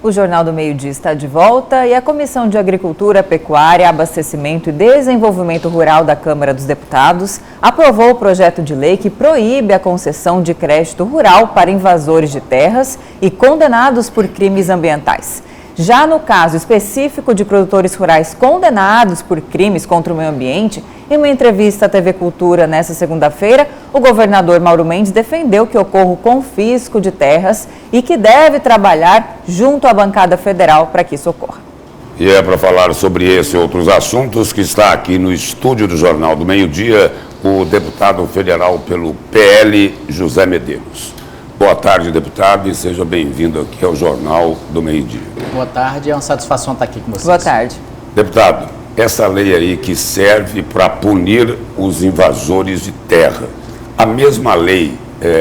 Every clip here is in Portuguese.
O Jornal do Meio-Dia está de volta e a Comissão de Agricultura, Pecuária, Abastecimento e Desenvolvimento Rural da Câmara dos Deputados aprovou o projeto de lei que proíbe a concessão de crédito rural para invasores de terras e condenados por crimes ambientais. Já no caso específico de produtores rurais condenados por crimes contra o meio ambiente, em uma entrevista à TV Cultura nesta segunda-feira, o governador Mauro Mendes defendeu que ocorra o confisco de terras e que deve trabalhar junto à bancada federal para que isso ocorra. E é para falar sobre esse e outros assuntos que está aqui no estúdio do Jornal do Meio-Dia o deputado federal pelo PL, José Medeiros. Boa tarde, deputado, e seja bem-vindo aqui ao Jornal do Meio-Dia. Boa tarde, é uma satisfação estar aqui com vocês. Boa tarde. Deputado, essa lei aí que serve para punir os invasores de terra, a mesma lei,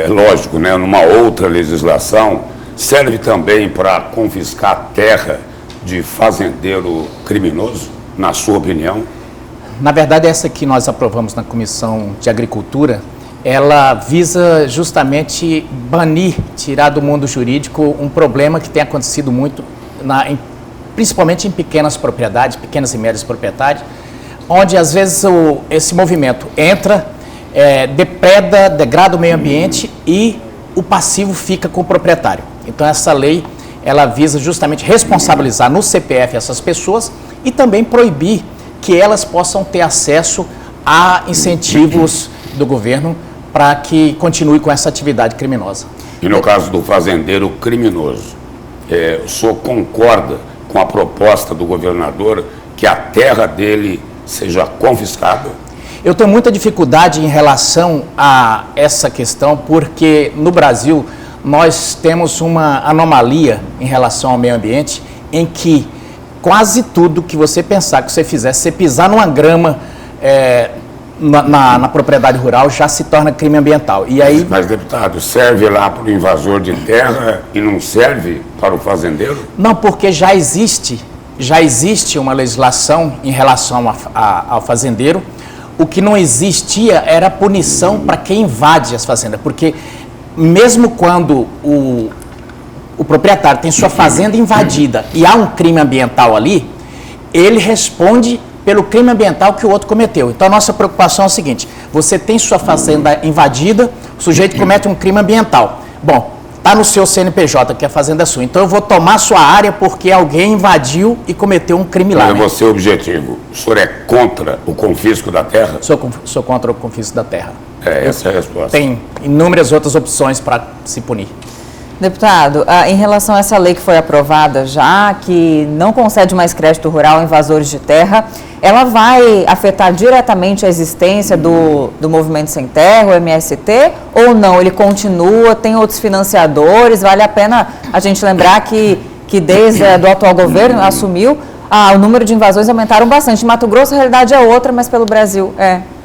lógico, né, numa outra legislação, serve também para confiscar terra de fazendeiro criminoso, na sua opinião? Na verdade, essa que nós aprovamos na Comissão de Agricultura, ela visa justamente banir, tirar do mundo jurídico um problema que tem acontecido muito, principalmente em pequenas propriedades, pequenas e médias propriedades, onde às vezes esse movimento entra, depreda, degrada o meio ambiente e o passivo fica com o proprietário. Então essa lei, ela visa justamente responsabilizar no CPF essas pessoas e também proibir que elas possam ter acesso a incentivos do governo para que continue com essa atividade criminosa. E no caso do fazendeiro criminoso, o senhor concorda com a proposta do governador que a terra dele seja confiscada? Eu tenho muita dificuldade em relação a essa questão, porque no Brasil nós temos uma anomalia em relação ao meio ambiente, em que quase tudo que você pensar que você fizer, se você pisar numa grama na propriedade rural, já se torna crime ambiental. E aí... Mas, deputado, serve lá para o invasor de terra e não serve para o fazendeiro? Não, porque já existe uma legislação em relação ao fazendeiro. O que não existia era punição para quem invade as fazendas, porque mesmo quando o proprietário tem sua fazenda invadida e há um crime ambiental ali, ele responde pelo crime ambiental que o outro cometeu. Então a nossa preocupação é o seguinte: você tem sua fazenda invadida, o sujeito comete um crime ambiental. Bom, está no seu CNPJ, que a fazenda é sua, então eu vou tomar sua área porque alguém invadiu e cometeu um crime lá. Mas é você o objetivo. O senhor é contra o confisco da terra? Sou contra o confisco da terra. Essa é a resposta. Tem inúmeras outras opções para se punir. Deputado, em relação a essa lei que foi aprovada já, que não concede mais crédito rural a invasores de terra, ela vai afetar diretamente a existência do Movimento Sem Terra, o MST, ou não? Ele continua, tem outros financiadores? Vale a pena a gente lembrar que desde o atual governo assumiu, o número de invasões aumentaram bastante. Em Mato Grosso a realidade é outra, mas pelo Brasil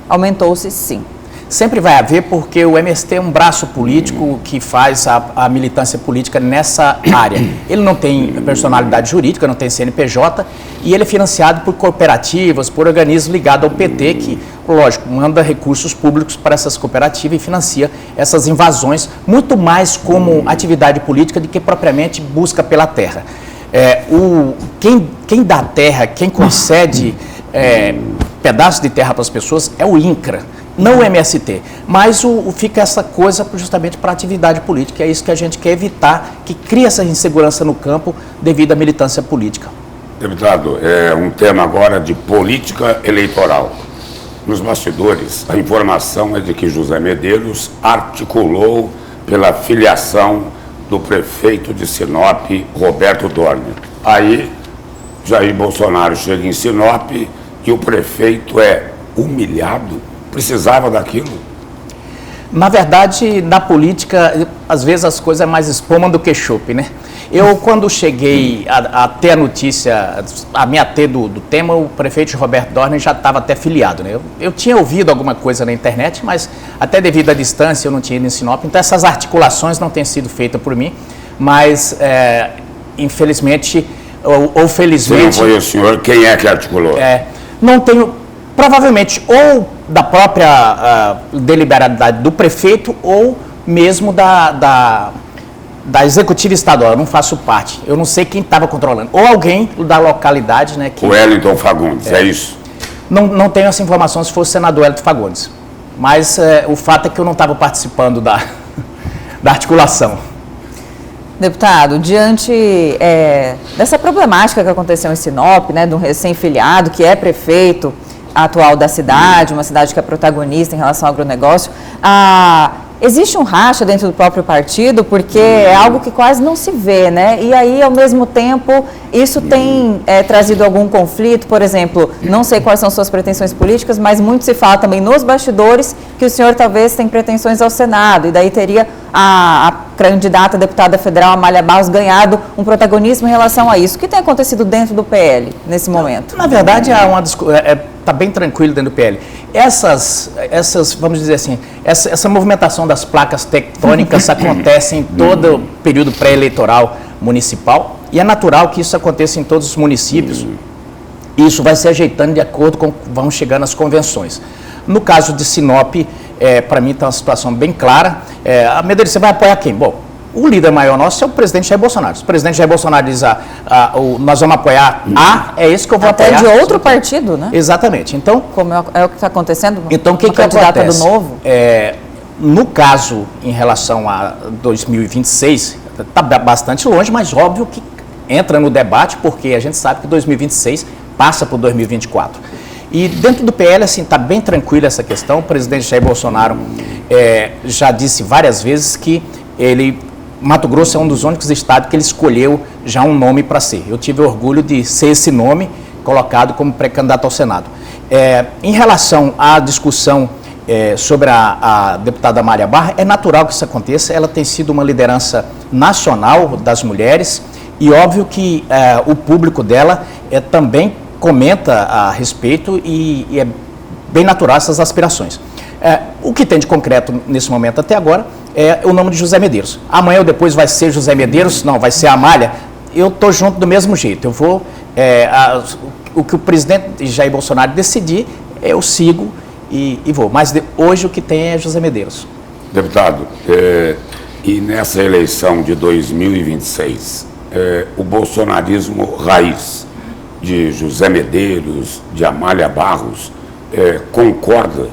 aumentou-se sim. Sempre vai haver, porque o MST é um braço político que faz a militância política nessa área. Ele não tem personalidade jurídica, não tem CNPJ, e ele é financiado por cooperativas, por organismos ligados ao PT, que, lógico, manda recursos públicos para essas cooperativas e financia essas invasões, muito mais como atividade política do que propriamente busca pela terra. Quem dá terra, quem concede pedaços de terra para as pessoas é o INCRA, não o MST, mas fica essa coisa justamente para a atividade política. É isso que a gente quer evitar, que cria essa insegurança no campo devido à militância política. Deputado, é um tema agora de política eleitoral. Nos bastidores, a informação é de que José Medeiros articulou pela filiação do prefeito de Sinop, Roberto Dorner. Aí, Jair Bolsonaro chega em Sinop e o prefeito é humilhado. Precisava daquilo? Na verdade, na política, às vezes as coisas é mais espuma do que chope, né? Eu, quando cheguei a ter a notícia, a me ater do tema, o prefeito Roberto Dorner já estava até filiado, né? Eu tinha ouvido alguma coisa na internet, mas até devido à distância eu não tinha ido em Sinop, então essas articulações não têm sido feitas por mim, mas infelizmente ou felizmente... Se não foi o senhor, quem é que articulou? Não tenho... Provavelmente ou da própria deliberalidade do prefeito ou mesmo da executiva estadual, eu não faço parte, eu não sei quem estava controlando, ou alguém da localidade, né? O Wellington Fagundes, é isso? Não tenho essa informação se fosse o senador Wellington Fagundes, mas o fato é que eu não estava participando da articulação. Deputado, diante dessa problemática que aconteceu em Sinop, né, de um recém-filiado que é prefeito atual da cidade, uma cidade que é protagonista em relação ao agronegócio, existe um racha dentro do próprio partido, porque é algo que quase não se vê, né? E aí, ao mesmo tempo, isso tem trazido algum conflito, por exemplo, não sei quais são suas pretensões políticas, mas muito se fala também nos bastidores que o senhor talvez tem pretensões ao Senado, e daí teria a candidata a deputada federal, Amália Barros, ganhado um protagonismo em relação a isso. O que tem acontecido dentro do PL nesse momento? Na verdade, está bem tranquilo dentro do PL. Essas, vamos dizer assim, essa movimentação das placas tectônicas acontece em todo o período pré-eleitoral municipal e é natural que isso aconteça em todos os municípios. Isso vai se ajeitando de acordo com vão chegando as convenções. No caso de Sinop, para mim está uma situação bem clara. A Medeiros, você vai apoiar quem? Bom, o líder maior nosso é o presidente Jair Bolsonaro. Se o presidente Jair Bolsonaro diz, nós vamos apoiar é esse que eu vou apoiar. Até de outro partido, né? Exatamente. Então, como é o que está acontecendo? Então, o que candidata acontece? Do Novo? No caso, em relação a 2026, está bastante longe, mas óbvio que entra no debate, porque a gente sabe que 2026 passa por 2024. E dentro do PL, assim, está bem tranquila essa questão. O presidente Jair Bolsonaro já disse várias vezes que Mato Grosso é um dos únicos estados que ele escolheu já um nome para ser. Eu tive orgulho de ser esse nome colocado como pré-candidato ao Senado. Em relação à discussão sobre a deputada Amália Barros, é natural que isso aconteça. Ela tem sido uma liderança nacional das mulheres e óbvio que o público dela também comenta a respeito e é bem natural essas aspirações. O que tem de concreto nesse momento até agora é o nome de José Medeiros. Amanhã ou depois vai ser José Medeiros? Não, vai ser a Amália. Eu estou junto do mesmo jeito. Eu vou... o que o presidente Jair Bolsonaro decidir, eu sigo e vou. Mas hoje o que tem é José Medeiros. Deputado, e nessa eleição de 2026, o bolsonarismo raiz de José Medeiros, de Amália Barros, concorda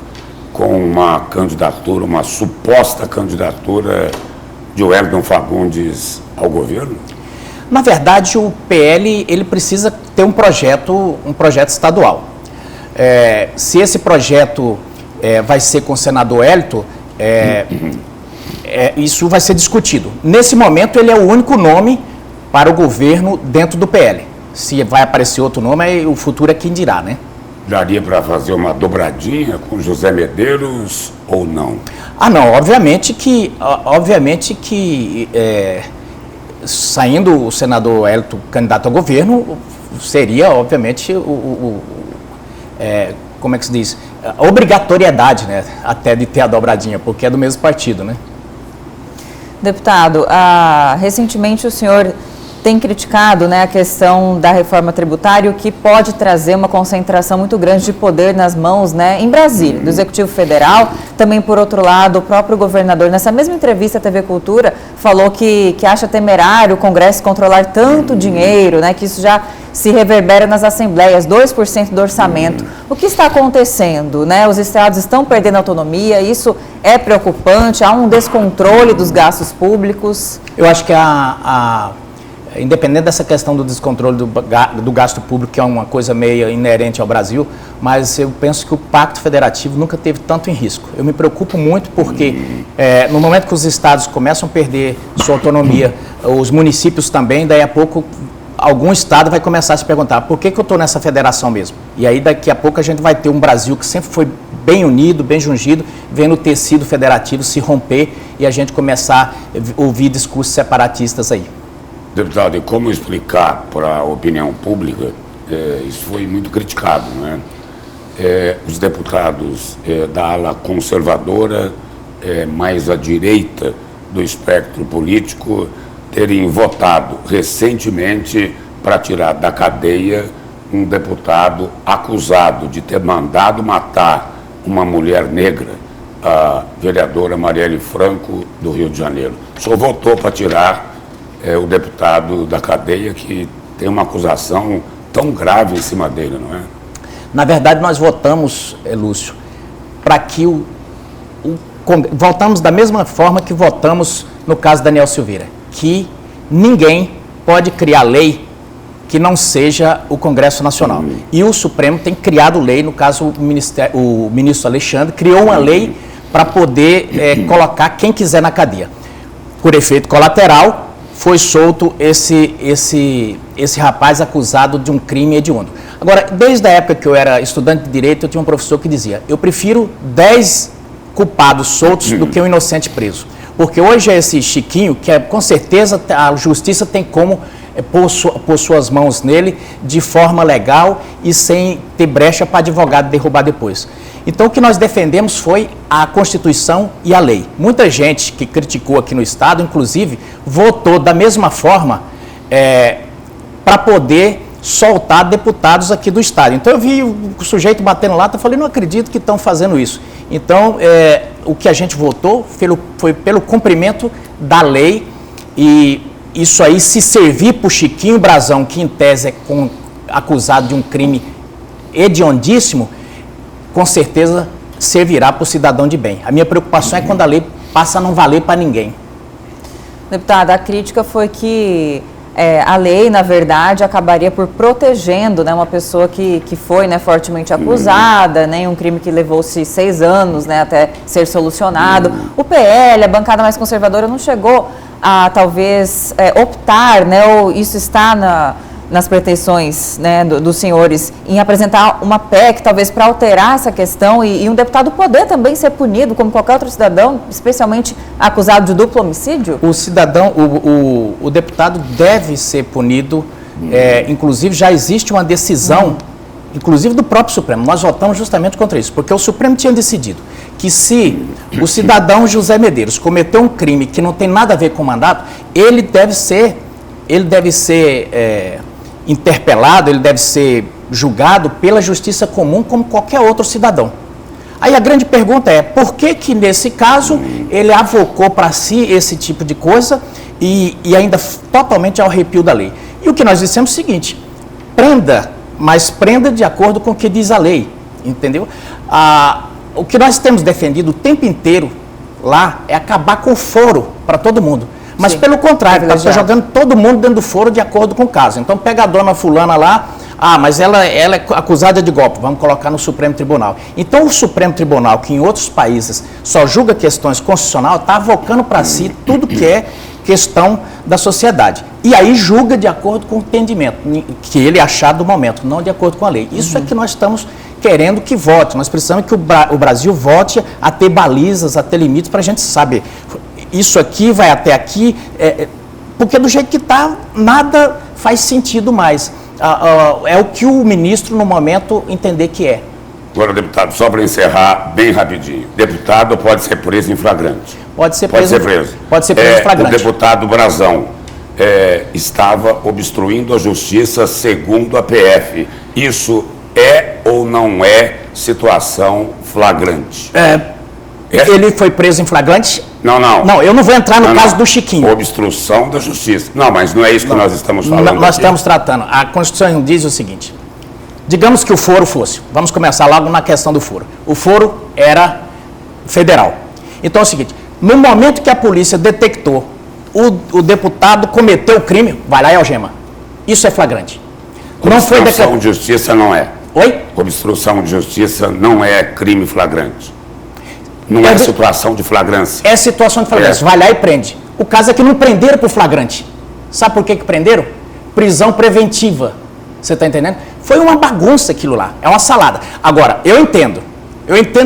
com uma candidatura, uma suposta candidatura de Wellington Fagundes ao governo? Na verdade, o PL ele precisa ter um projeto estadual. Se esse projeto vai ser com o senador Wellington, isso vai ser discutido. Nesse momento, ele é o único nome para o governo dentro do PL. Se vai aparecer outro nome, o futuro é quem dirá, né? Daria para fazer uma dobradinha com José Medeiros ou não? Não, obviamente que saindo o senador Wellington candidato ao governo, seria, obviamente, como é que se diz? A obrigatoriedade, né? Até de ter a dobradinha, porque é do mesmo partido, né? Deputado, recentemente o senhor tem criticado, né, a questão da reforma tributária, o que pode trazer uma concentração muito grande de poder nas mãos, né, em Brasília, do Executivo Federal. Também, por outro lado, o próprio governador, nessa mesma entrevista à TV Cultura, falou que acha temerário o Congresso controlar tanto dinheiro, né, que isso já se reverbera nas assembleias, 2% do orçamento. O que está acontecendo, né? Os estados estão perdendo autonomia, isso é preocupante, há um descontrole dos gastos públicos. Eu acho que independente dessa questão do descontrole do gasto público, que é uma coisa meio inerente ao Brasil, mas eu penso que o Pacto Federativo nunca teve tanto em risco. Eu me preocupo muito porque no momento que os estados começam a perder sua autonomia, os municípios também, daí a pouco algum estado vai começar a se perguntar por que eu estou nessa federação mesmo? E aí daqui a pouco a gente vai ter um Brasil que sempre foi bem unido, bem jungido, vendo o tecido federativo se romper e a gente começar a ouvir discursos separatistas aí. Deputado, e como explicar para a opinião pública, isso foi muito criticado, né? Os deputados da ala conservadora, mais à direita do espectro político, terem votado recentemente para tirar da cadeia um deputado acusado de ter mandado matar uma mulher negra a vereadora Marielle Franco, do Rio de Janeiro. O senhor votou para tirar o deputado da cadeia, que tem uma acusação tão grave em cima dele, não é? Na verdade, nós votamos, Lúcio, para que votamos da mesma forma que votamos no caso Daniel Silveira, que ninguém pode criar lei que não seja o Congresso Nacional. E o Supremo tem criado lei, no caso o ministro Alexandre criou uma lei para poder colocar quem quiser na cadeia. Por efeito colateral, foi solto esse rapaz acusado de um crime hediondo. Agora, desde a época que eu era estudante de Direito, eu tinha um professor que dizia: eu prefiro 10 culpados soltos do que um inocente preso. Porque hoje é esse Chiquinho, que com certeza a justiça tem como pôr suas mãos nele de forma legal e sem ter brecha para advogado derrubar depois. Então, o que nós defendemos foi a Constituição e a lei. Muita gente que criticou aqui no Estado, inclusive, votou da mesma forma para poder soltar deputados aqui do Estado. Então, eu vi o sujeito batendo lata e falei: não acredito que estão fazendo isso. Então, o que a gente votou foi pelo cumprimento da lei, e isso aí, se servir para o Chiquinho Brazão, que em tese é acusado de um crime hediondíssimo, com certeza servirá para o cidadão de bem. A minha preocupação é quando a lei passa a não valer para ninguém. Deputada, a crítica foi que a lei, na verdade, acabaria por protegendo, né, uma pessoa que foi, né, fortemente acusada, né, um crime que levou-se 6 anos, né, até ser solucionado. O PL, a bancada mais conservadora, não chegou a talvez optar, né, ou isso está nas pretensões, né, dos senhores, em apresentar uma PEC, talvez para alterar essa questão e um deputado poder também ser punido como qualquer outro cidadão, especialmente acusado de duplo homicídio? O cidadão, o deputado deve ser punido, inclusive já existe uma decisão, inclusive do próprio Supremo. Nós votamos justamente contra isso, porque o Supremo tinha decidido que se o cidadão José Medeiros cometeu um crime que não tem nada a ver com o mandato, ele deve ser interpelado, ele deve ser julgado pela justiça comum como qualquer outro cidadão. Aí a grande pergunta é: por que nesse caso ele avocou para si esse tipo de coisa e ainda totalmente ao arrepio da lei? E o que nós dissemos é o seguinte: prenda, mas prenda de acordo com o que diz a lei, entendeu? O que nós temos defendido o tempo inteiro lá é acabar com o foro para todo mundo. Mas, sim, pelo contrário, está jogando todo mundo dentro do foro de acordo com o caso. Então, pega a dona fulana lá, mas ela é acusada de golpe, vamos colocar no Supremo Tribunal. Então, o Supremo Tribunal, que em outros países só julga questões constitucionais, está avocando para si tudo que é questão da sociedade. E aí julga de acordo com o entendimento que ele achar do momento, não de acordo com a lei. Isso é que nós estamos querendo que vote. Nós precisamos que o Brasil volte a ter balizas, a ter limites para a gente saber. Isso aqui vai até aqui, porque do jeito que está, nada faz sentido mais. É o que o ministro, no momento, entender que é. Agora, deputado, só para encerrar bem rapidinho. Deputado pode ser preso em flagrante? Pode ser preso em flagrante. O deputado Brazão estava obstruindo a justiça segundo a PF. Isso é ou não é situação flagrante? Ele foi preso em flagrante? Não. Não, eu não vou entrar no caso do Chiquinho. Obstrução da justiça. Não, mas não é isso que nós estamos falando. Nós estamos tratando. A Constituição diz o seguinte: digamos que o foro fosse, vamos começar logo na questão do foro. O foro era federal. Então é o seguinte: no momento que a polícia detectou o deputado cometeu o crime, vai lá e algema. Isso é flagrante. Obstrução de justiça não é. Oi? Obstrução de justiça não é crime flagrante. Não é situação de flagrância. É situação de flagrância. Vai lá e prende. O caso é que não prenderam por flagrante. Sabe por que prenderam? Prisão preventiva. Você está entendendo? Foi uma bagunça aquilo lá. É uma salada. Agora, eu entendo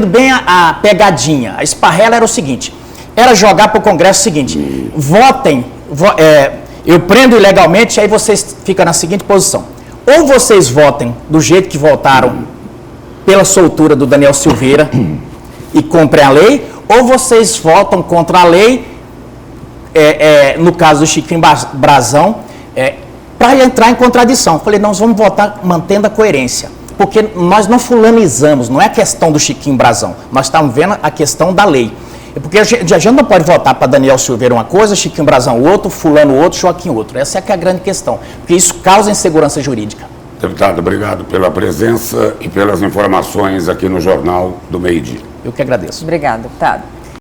bem a pegadinha. A esparrela era o seguinte: era jogar para o Congresso o seguinte: votem, eu prendo ilegalmente, aí vocês ficam na seguinte posição: ou vocês votem do jeito que votaram pela soltura do Daniel Silveira e cumprem a lei, ou vocês votam contra a lei, no caso do Chiquinho Brazão, para entrar em contradição. Falei: nós vamos votar mantendo a coerência. porque nós não fulanizamos, não é a questão do Chiquinho Brazão, nós estamos vendo a questão da lei. Porque a gente não pode votar para Daniel Silveira uma coisa, Chiquinho Brazão outro, fulano outro, Joaquim outro. Essa é que é a grande questão, porque isso causa insegurança jurídica. Deputado, obrigado pela presença e pelas informações aqui no Jornal do Meio-Dia. Eu que agradeço. Obrigada, deputado.